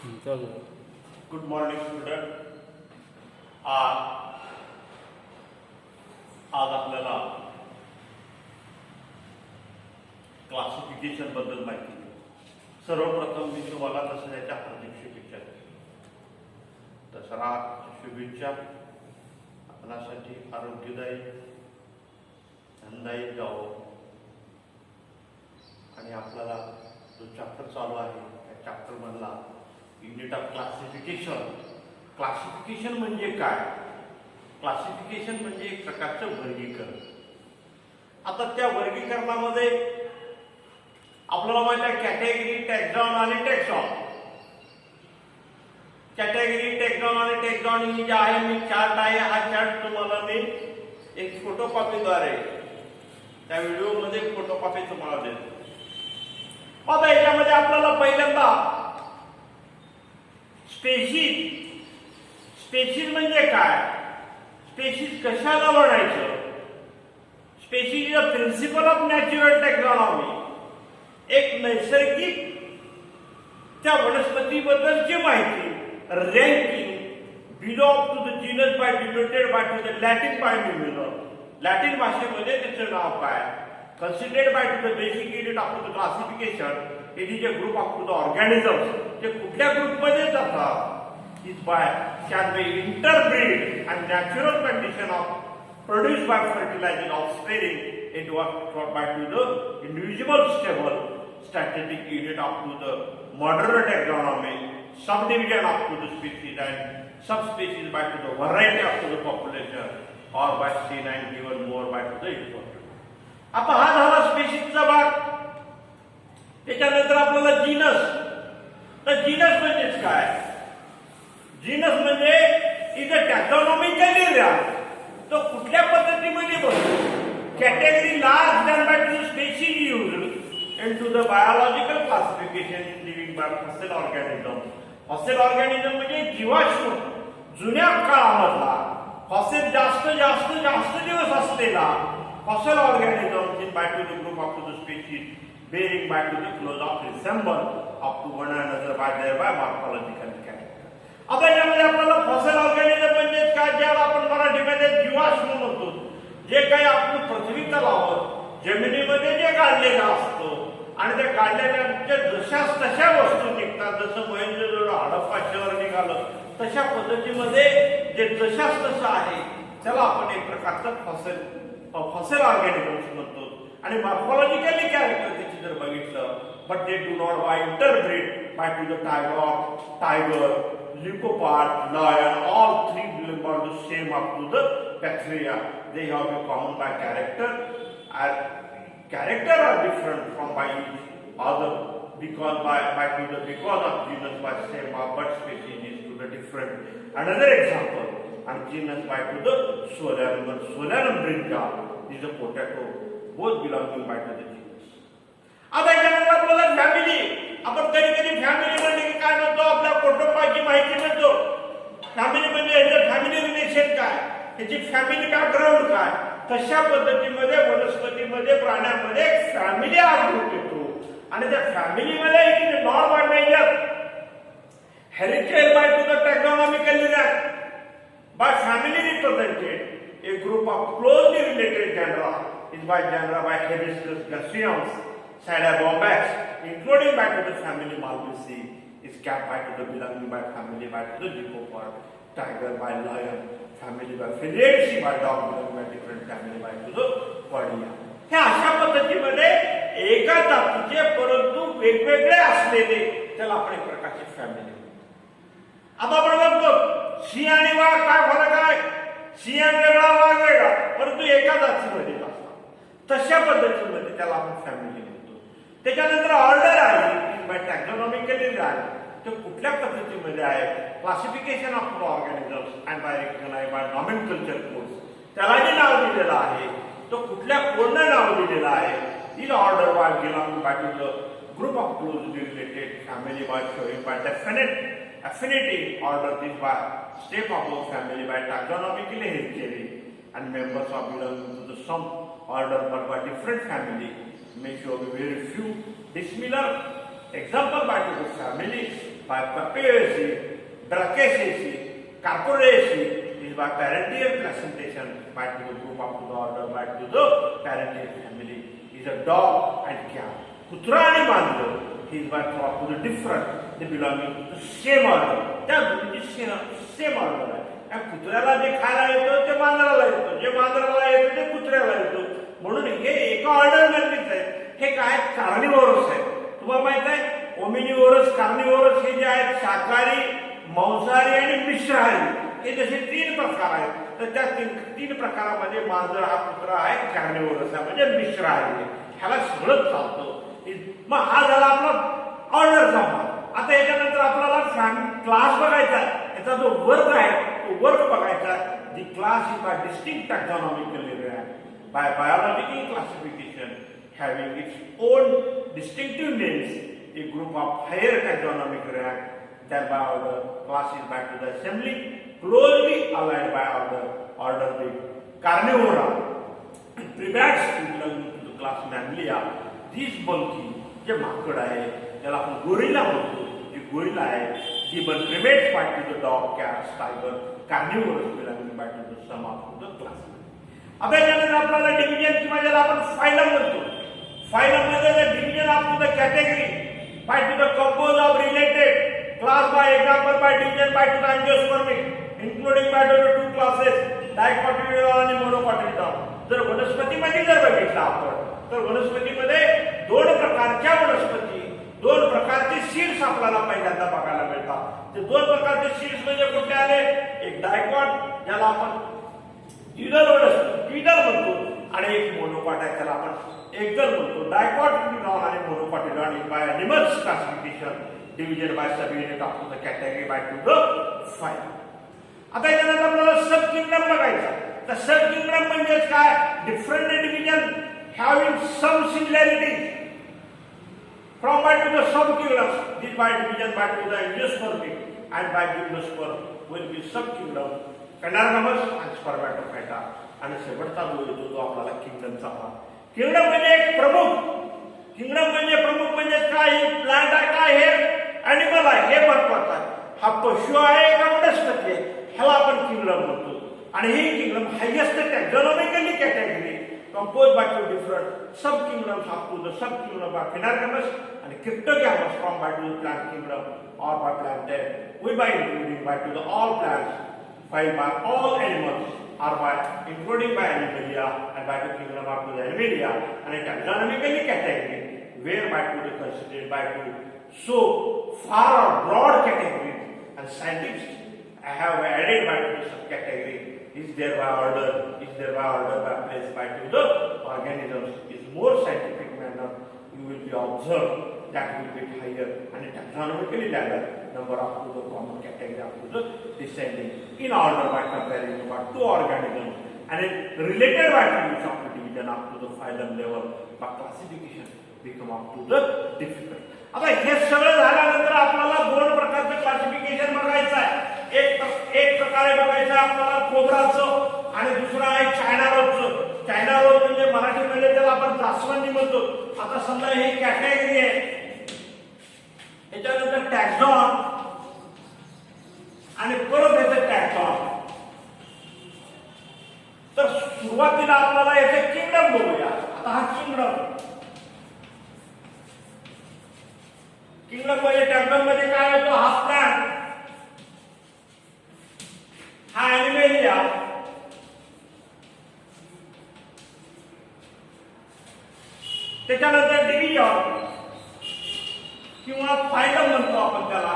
चलो. Good morning student. आज आज आपल्याला क्लासिफिकेशन बद्दल माहिती देऊ. सर्वप्रथम मी तुम्हाला दसऱ्याच्या हार्दिक शुभेच्छा देतो. दसरा शुभेच्छा आपणासाठी आरोग्यदायी आनंददायी जावं आणि आपल्याला जो चॅप्टर चालू आहे त्या चॅप्टरमधला युनिट ऑफ क्लासिफिकेशन. क्लासिफिकेशन म्हणजे काय? क्लासिफिकेशन म्हणजे एक प्रकारचं वर्गीकरण. आता त्या वर्गीकरणामध्ये आपल्याला माहिती आहे कॅटेगरी, टॅक्झॉन आणि टॅक्सॉन. कॅटेगरी, टॅक्झॉन आणि टॅक्झॉन ही जे आहे मी चार्ट आहे, हा चार्ट तुम्हाला मी एक फोटोकॉपीद्वारे त्या व्हिडिओमध्ये फोटोकॉपी तुम्हाला देतो. आता याच्यामध्ये आपल्याला पहिल्यांदा स्पेशीज म्हणजे काय, स्पेशीज कशाला म्हणायचं, species is a principal of natural technology. एक नैसर्गिक त्या वनस्पतीबद्दलची माहिती, ranking below up to the genus by denoted by to the Latin by nominal. Latin भाषेमध्ये त्याचं नाव काय, considered by the basic unit of the classification, it is a group of the organisms. ते कुठल्या ग्रुपमध्ये जातात is by can be interbreed and natural condition of produced by fertilizing offspring into a by to the individual stable statistic unit of to the modern taxonomy, subdivision of to the species and subspecies by to the variety of to the population or by seen and given more by to the important. आता हा झाला स्पेशीजचा भाग. त्याच्यानंतर आपल्याला genus. तर genus म्हणजेच काय, genus म्हणजे इज अ टॅक्सॉनॉमिकल एरिया. तो कुठल्या पद्धतीमध्ये बसतो, category large than by to species used into the biological classification in living by fossil organism. Fossil organism म्हणजे जीवाश्म, जुन्या काळामधला फॉसिल जास्त जास्त जास्त दिवस असलेला fossil organisms in by to the group up to the species bearing by to the close of resemble up to one another by thereby morphological character. आता यामध्ये आपल्याला फॉसिल ऑर्गॅनिझम म्हणजे काय, ज्याला आपण मराठीमध्ये जीवाश्म म्हणतो, जे काही आपण पृथ्वी तलावर जमिनीमध्ये जे काढलेलं असतं आणि त्या काढलेल्या जशा तशा वस्तू निघतात. जसं मोहेंजोदडो हडप्पा शहर निघालं तशा पद्धतीमध्ये जे जशाच तसं आहे त्याला आपण एक प्रकारचं फॉसिल ऑर्गॅनिझम्स म्हणतो. आणि मॉर्फॉलॉजिकली कॅरेक्टर त्याची जर बघितलं, but they do not by interbreed by to the tiger, leopard, lion, all three belong to same up to the bacteria. They have be common by character. Character are different from by each other because because of genus by same but species is to the different. Another example, and genus by to the Solanum brinja is a potato, both belonging by to the genus. आता याच्यानंतर आपल्याला family. आपण कधी कधी family म्हणजे काय म्हणतो, आपल्या कुटुंबाची माहिती म्हणतो. फॅमिली म्हणजे याचं फॅमिली रिलेशन काय, त्याची फॅमिली बॅकग्राऊंड काय. तशा पद्धतीमध्ये वनस्पतीमध्ये प्राण्यांमध्ये एक फॅमिली आढळून येतो. आणि त्या फॅमिलीमध्ये it is not by major heritage by to the taxonomical rank by family represented a group of closely related genera is by genera by hibiscus gossypiums sida bombax including by to the family Malvaceae is capped by to the belonging by family by to the Lycopod, tiger by lion, family by Feliaceae by dog belonging by different family by to the Podia. हे अशा पद्धतीमध्ये एका जातीचे परंतु वेगवेगळे असलेले त्याला आपण एक प्रकारची फॅमिली. आता आपण बघतो सिंह आणि वाघ काय फरक आहे, सिंह वेगळा वाघ वेगळा परंतु एका जातीमध्ये असतात. तशा पद्धतीमध्ये त्याला आपण फॅमिली. त्याच्यानंतर ऑर्डर आहे बाय टॅक्सॉनॉमिकली आहे, तो कुठल्या पद्धतीमध्ये आहे, classification of organisms and by recognize by nomenclature codes. त्याला जे नाव दिलेलं आहे तो कुठल्या कोडनं नाव दिलेलं आहे. In order by belong by to the group of closely related family by showing by definite affinity order this by step above family by taxonomically hereditary and members are belonging to the some order but by different family may show very few dissimilar example by to the family by papiaceae, brachiaceae, carporaceae is by parental placentation, by to the group up to the order, by to the parental family. Is a dog and cat. Kutra and Mandar, he is by to the different, they belonging to the same order. That is same order. And कुत्र्याला जे खायला येतो ते मांजराला येतो, जे मांजराला येतो ते कुत्र्याला येतो. म्हणून हे एका ऑर्डर मधलीच आहे. हे काय कार्निवोरस आहे. तुम्हाला माहित आहे ओमिनिवोरस, कार्निवोरस हे जे आहेत शाकाहारी, मांसाहारी आणि मिश्राहारी हे जसे 3 प्रकार आहेत. तर त्या तीन प्रकारामध्ये मांजर हा कुत्रा आहे कार्निवोरस आहे म्हणजे मिश्राहारी आहे. ह्याला सगळं चालतं. मग हा झाला आपला ऑर्डरचा भाग. आता याच्यानंतर आपल्याला क्लास बघायचा. याचा जो वर्ग आहे तो वर्ग बघायचा. The class is by distinct taxonomical area by biological classification having its own distinctive names. A group of higher taxonomic rank than by order classes back to the assembly closely allied by order the carnivora primates belonging to the class Mammalia. These bulky जे माकड आहे त्याला आपण gorilla म्हणतो. जे gorilla आहे given primates back to the dog, cats, tiger, carnivorous belonging back to the sum of the class. आता यानंतर आपल्याला डिव्हिजन किंवा ज्याला आपण फायलम म्हणतो. फायलम मध्ये the division of to the category by to the compose of related class by example by division by to the angiospermic including by to the 2 classes dicotyledon आणि monocotyledon. जर वनस्पतीमध्ये जर बघितलं आपण तर वनस्पतीमध्ये 2 प्रकारच्या वनस्पती, 2 प्रकारचे सीड्स आपल्याला पहिल्यांदा बघायला मिळतात. ते 2 प्रकारचे सीड्स म्हणजे कुठले आले. एक डायकॉट ज्याला आपण द्विदल म्हणतो आणि एक मोनोकॉट आहे त्याला आपण एकदल म्हणतो. डायकॉटिलिडॉन आणि monocotyledon is by animals classification division by subunit of the category by to the file. आता यानंतर आपल्याला सब किंगडम बघायचा. तर सब किंगडम म्हणजे काय. Different division having some similarities from by to the sub kingdoms. This by division by to the angiospermic and by gymnosperm will be sub kingdom. Canorhamous and Spermatophyta. आणि शेवटचा जो येतो तो आपल्याला किंगडमचा भाग. किंगडम म्हणजे एक प्रमुख. किंगडम म्हणजे प्रमुख म्हणजे काय. हे प्लांट आहे काय हे ॲनिमल आहे हे महत्वाचं आहे. हा पशु आहे का वनस्पती आहे ह्याला आपण किंगडम म्हणतो. आणि ही kingdom highest taxonomically category composed by 2 different sub-kingdoms up to the sub-kingdom by Canorhamous and Cryptogamous from by to the plant kingdom or by plantae, we by including by to the all plants, filed by all animals or by including by Animalia and by the kingdom up to the Animalia and a taxonomically category whereby to the considered by to so far or broad category and scientists have added by to the subcategory. Is thereby order by place by to the organisms is more scientific manner. You will be observed that will be higher and taxonomically ladder number up to the common category up to the descending in order by comparing about 2 organisms and in related attributes of the division up to the phylum level by classification become up to the difficult. आता हे सगळं झाल्यानंतर आपल्याला 2 प्रकारचे classification बघायचं आहे. एक प्रकारे बघायचं आपल्याला कोबराचं आणि दुसरं आहे चायना रोजचं. चायना रोज म्हणजे मराठीमध्ये त्याला आपण जास्वंदी म्हणतो. आता समजा ही कॅटेगरी आहे. याच्यानंतर टॅक्सॉन आणि परत याचं टॅक्सॉन. तर सुरुवातीला आपल्याला याचे किंगडम बघूया. आता हा किंगडम मध्ये टॅक्सॉन मध्ये काय होतो. हा प्लांट, हा ॲनिमेलिया, त्याच्यानंतर डिव्हिजन किंवा फायलम म्हणतो आपण त्याला.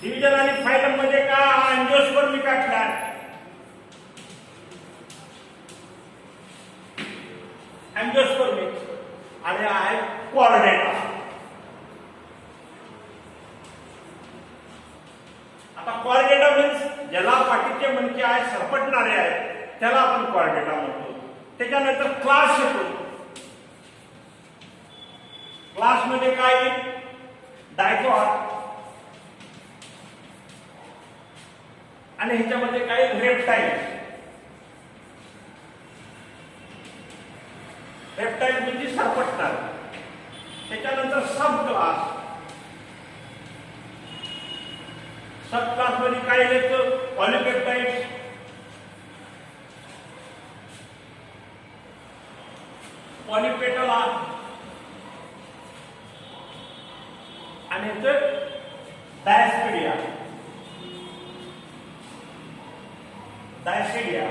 डिव्हिजन आणि फायलम मध्ये काय. एंजियोस्पर्मिक प्लांट, एंजियोस्पर्मिक आणि आहे कॉर्डेटा. आता कॉर्डेटा मीन्स ज्याला पाठीचे मणके आहे सरपटणारे आहेत त्याला आपण कॉर्डेटा म्हणतो. त्याच्यानंतर क्लास येतो. क्लास मध्ये काय. डायकॉट आणि ह्याच्यामध्ये काय रेप्टाइल. रेप्टाइल म्हणजे सरपटणार. त्याच्यानंतर सब क्लास सब क्लास मध्ये काय लिहायचं? पॉलिपेप्टाइड्स. पॉलिपेटल आणि डायस्पेडिया. डायस्पेडिया.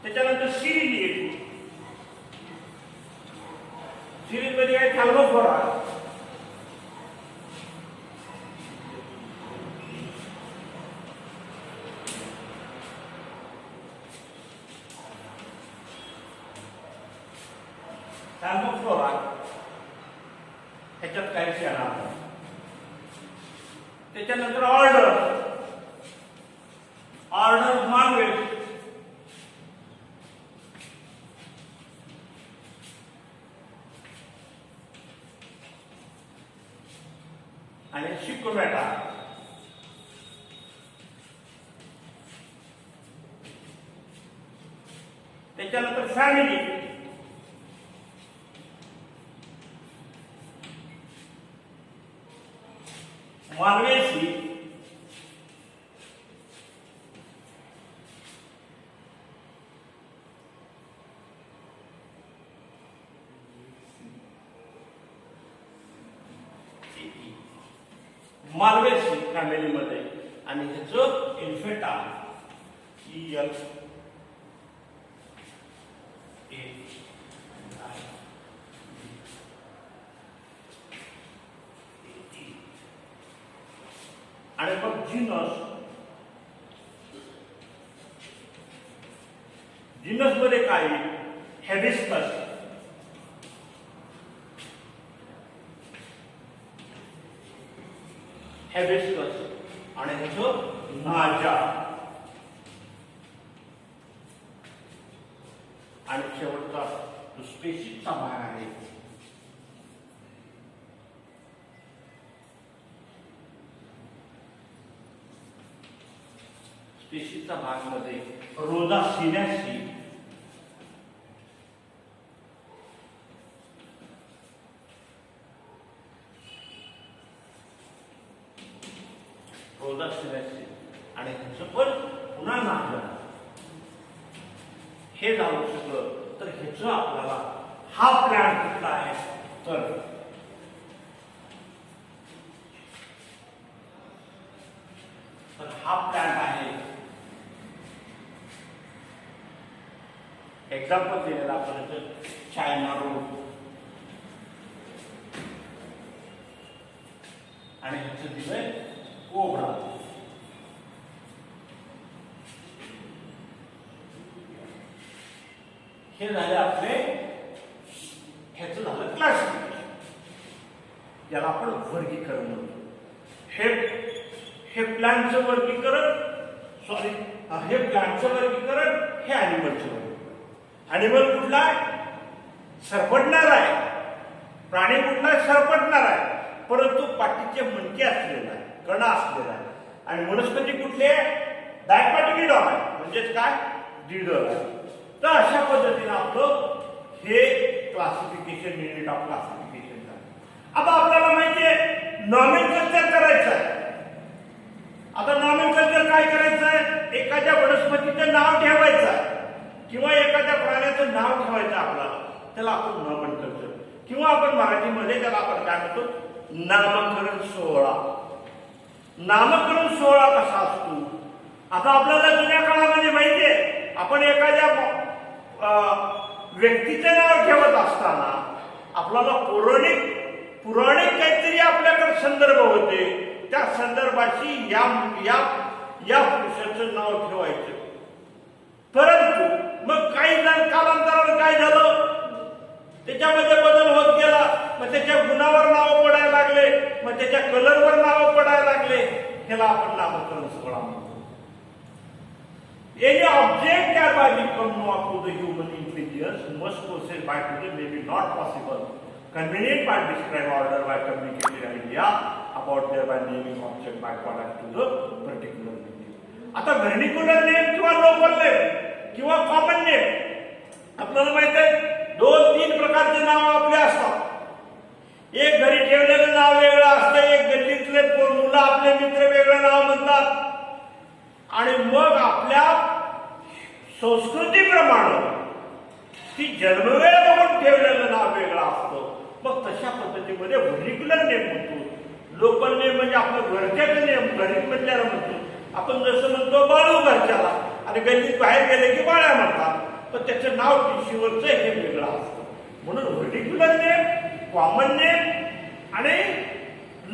त्याच्यानंतर सिरीज येते. सिरीज मध्ये काय? थॅल्मोफोरा. थॅल्मोफ्लोरा ह्याच्यात काहीच येणार नाही. त्याच्यानंतर ऑर्डर. Order marvel. आणि शिकोमेटा. त्याच्यानंतर फॅमिली. मार्वेसी. मार्वेसी फॅमिलीमध्ये. आणि ह्याचं इन्फेटा. EL आणि मग जिनस. जिनस मध्ये काय? हेबिस्कस. हेबिस्कस आणि ह्याचं नाजा. आणि शेवटचा जो स्पेसिसचा भाग आहे स्पेसिसचा भाग मध्ये रोजा सिनॅसी. रोजा सिनॅसी आणि ह्याचं पण पुन्हा नाजा. हे झालं सगळं. तर ह्याचं आपल्याला हा प्लॅन कुठला आहे? तर हा प्लॅन आहे. एक्झाम्पल दिलेला आपण चायना रोड. आणि ह्याचं दिलंय कोबरा. हे झाले आपले. ह्याचं झालं क्लासिफिकेशन. याला आपण वर्गीकरण म्हणतो. हे प्लांटचं वर्गीकरण. सॉरी, हे प्लांटचं वर्गीकरण. हे ॲनिमलचं वर्गीकरण. ॲनिमल कुठला आहे? सरपटणार आहे. प्राणी कुठला आहे? सरपटणार आहे. परंतु पाठीचे मणके असलेला आहे, कणा असलेला आहे. आणि वनस्पती कुठली आहे? डायकॉटिमिडॉन आहे. म्हणजेच काय? द्विदल आहे. तर अशा पद्धतीने आपलं हे क्लासिफिकेशन, युनिट ऑफ क्लासिफिकेशन झालं. आता आपल्याला माहिती आहे नॉमेनक्लेचर करायचं आहे. आता नॉमेनक्लेचर काय करायचं आहे? एखाद्या वनस्पतीचं नाव ठेवायचं आहे किंवा एखाद्या प्राण्याचं नाव ठेवायचं आपल्याला. त्याला आपण नॉमेनक्लेचर किंवा आपण मराठीमध्ये त्याला आपण काय म्हणतो? नामकरण सोहळा. नामकरण सोहळा कसा असतो? आता आपल्याला जुन्या काळामध्ये माहिती आहे, आपण एखाद्या व्यक्तीचे नाव ठेवत असताना आपल्याला पुराणिक काहीतरी आपल्याकडे संदर्भ होते. त्या संदर्भाशी या पुरुषाचं नाव ठेवायचं. परंतु मग काही कालांतराने काय झालं? त्याच्यामध्ये बदल होत गेला. मग त्याच्या गुणावर नाव पडायला लागले, मग त्याच्या कलरवर नाव पडायला लागले. ह्याला आपण नामकरण सोहळा म्हणतो. Any object thereby become known to the human intelligence must possess by today may be not possible. Convenient by describe order by communicated idea about thereby naming object by product to the particular meaning. आता व्हर्निक्युलर name किंवा local name किंवा common name आपल्याला माहित आहे 2-3 प्रकारचे नाव आपले असतात. एक घरी ठेवलेलं नाव रामचंद्र वेगळं नाव म्हणतात आणि मग आपल्या संस्कृतीप्रमाणे ती जन्मवेळ बघून ठेवलेलं नाव वेगळं असतं. मग तशा पद्धतीमध्ये व्हर्निक्युलर नेम म्हणतो. लोकल नेम म्हणजे आपलं घरच्याचं नेम, घरी म्हटल्याला म्हणतो आपण. जसं म्हणतो बाळू घरच्याला, आणि गल्लीत बाहेर गेले की बाळ्या म्हणतात, पण त्याचं नाव टिशीवरचं हे वेगळं असतं. म्हणून व्हर्निक्युलर नेम, कॉमन नेम आणि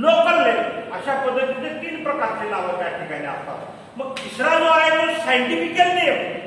लोकल नेम अशा पद्धतीने 3 प्रकारचे नावं त्या ठिकाणी असतात. मग तिसरा जो आहे तो सायंटिफिकल नेम.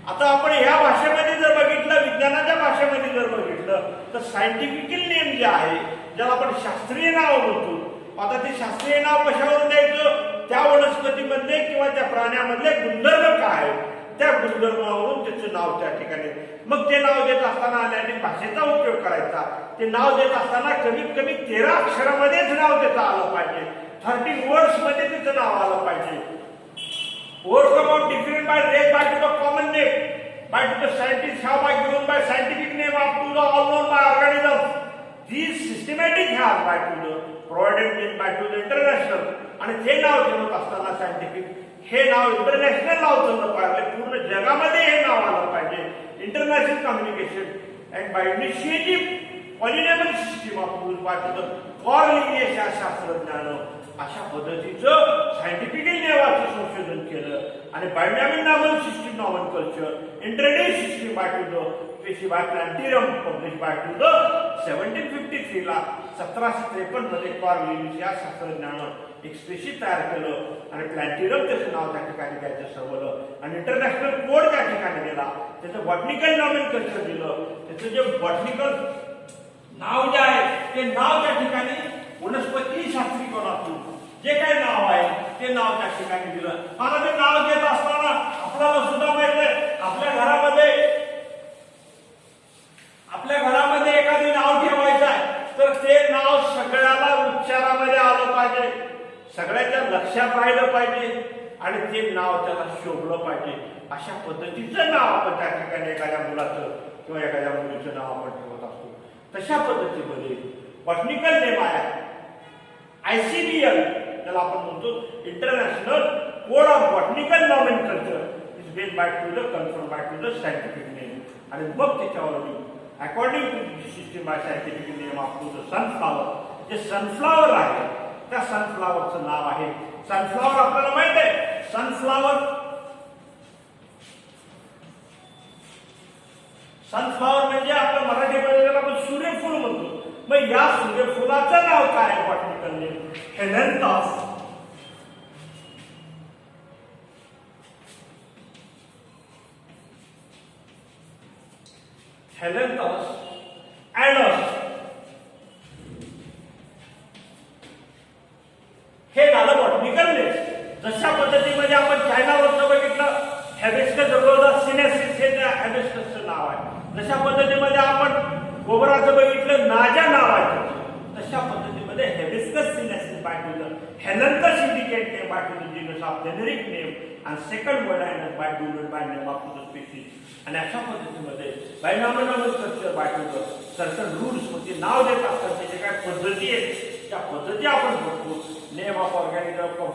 आता आपण ह्या भाषेमध्ये जर बघितलं, विज्ञानाच्या भाषेमध्ये जर बघितलं, तर सायंटिफिकल नेम जे आहे, ज्याला आपण शास्त्रीय नाव म्हणतो. आता ते शास्त्रीय नाव कशावरून द्यायचं? त्या वनस्पतीमध्ये किंवा त्या प्राण्यामधले गुणधर्म काय आहेत त्या गुणधर्मावरून त्याचं नाव त्या ठिकाणी. मग ते नाव देत असताना अनैतिक भाषेचा उपयोग करायचा. ते नाव देत असताना कमीत कमी 13 अक्षरामध्येच नाव त्याचं आलं पाहिजे. 30 वर्ड्स मध्ये त्याचं नाव आलं पाहिजे. Overcome of different by race by to the common name, by to the scientists have by given by scientific name up to the all known by organisms. These systematic have by to the provided name by to the international. आणि ते नाव ठेवत असताना scientific हे नाव international नाव ठेवलं पाहिजे. पूर्ण जगामध्ये हे नाव आलं पाहिजे. International communication and by initiative पॉलिनेबल system of use by to the Cornelius या शास्त्रज्ञानं अशा पद्धतीचं सायंटिफिकल नेमाचं संशोधन केलं. आणि बेंजामिन नॉमन सिस्टीम नॉमन culture introduce system by to the species by प्लॅन्टिरम पब्लिश बाय टू द 1753 ला 1753 मध्ये कॉर्निलियस या शास्त्रज्ञानं एक स्पेसी तयार केलं आणि प्लॅन्टिरम त्याचं नाव त्या ठिकाणी घ्यायचं ठरवलं. आणि इंटरनॅशनल कोड त्या ठिकाणी गेला. त्याचं बॉटनिकल नॉमन कल्चर दिलं. त्याचं जे बॉटनिकल नाव जे आहे ते नाव त्या ठिकाणी वनस्पती शास्त्री कोणातून जे काही नाव आहे ते नाव त्या ठिकाणी दिलं. मला ते नाव घेत असताना आपल्याला सुद्धा माहित आहे, आपल्या घरामध्ये एखादे नाव ठेवायचं आहे तर ते नाव सगळ्याला उच्चारामध्ये आलं पाहिजे, सगळ्याच्या लक्षात राहिलं पाहिजे आणि ते नाव त्याला शोभलं पाहिजे. अशा पद्धतीचं नाव आपण त्या ठिकाणी एखाद्या मुलाचं किंवा एखाद्या मुलीचं नाव आपण ठेवत असतो. तशा पद्धतीमध्ये बॉटनिकल नेम आहे ICBL, त्याला आपण म्हणतो international code of botanical nomenclature is based by to the confirm by to the scientific name. आणि मग त्याच्यावर according to the system by scientific name of to the sunflower. जे सनफ्लावर आहे त्या सनफ्लावरचं नाव आहे. सनफ्लावर आपल्याला माहित आहे, सनफ्लावर म्हणजे आपलं मराठीमध्ये त्याला आपण सूर्यफूल म्हणतो. मग या सूर्यफुलाचं नाव काय आहे? बॉटनिकल नेम हेलेंथस. हेलेंथस ॲनस हे झालं बॉटनिकल नेम. जशा पद्धतीमध्ये आपण चायनावरचं बघितलं हॅबिस्कस रोझा सिनेसिस हे त्या हॅबिस्कसचं नाव आहे. जशा पद्धतीमध्ये आपण गोबराचं बघितलं नाजा नाव आहे, तशा पद्धतीमध्ये हेबिस्कस सिनेसिस बाय टू द हेलेंथस indicate name by to the genus of generic name आणि सेकंड वर्ड आहे by do by name of the species. आणि अशा पद्धतीमध्ये binomial structure by to the certain rules म्हणजे नाव देत असतात त्याचे काय पद्धती आहेत त्या पद्धती आपण बघतो. Name of organism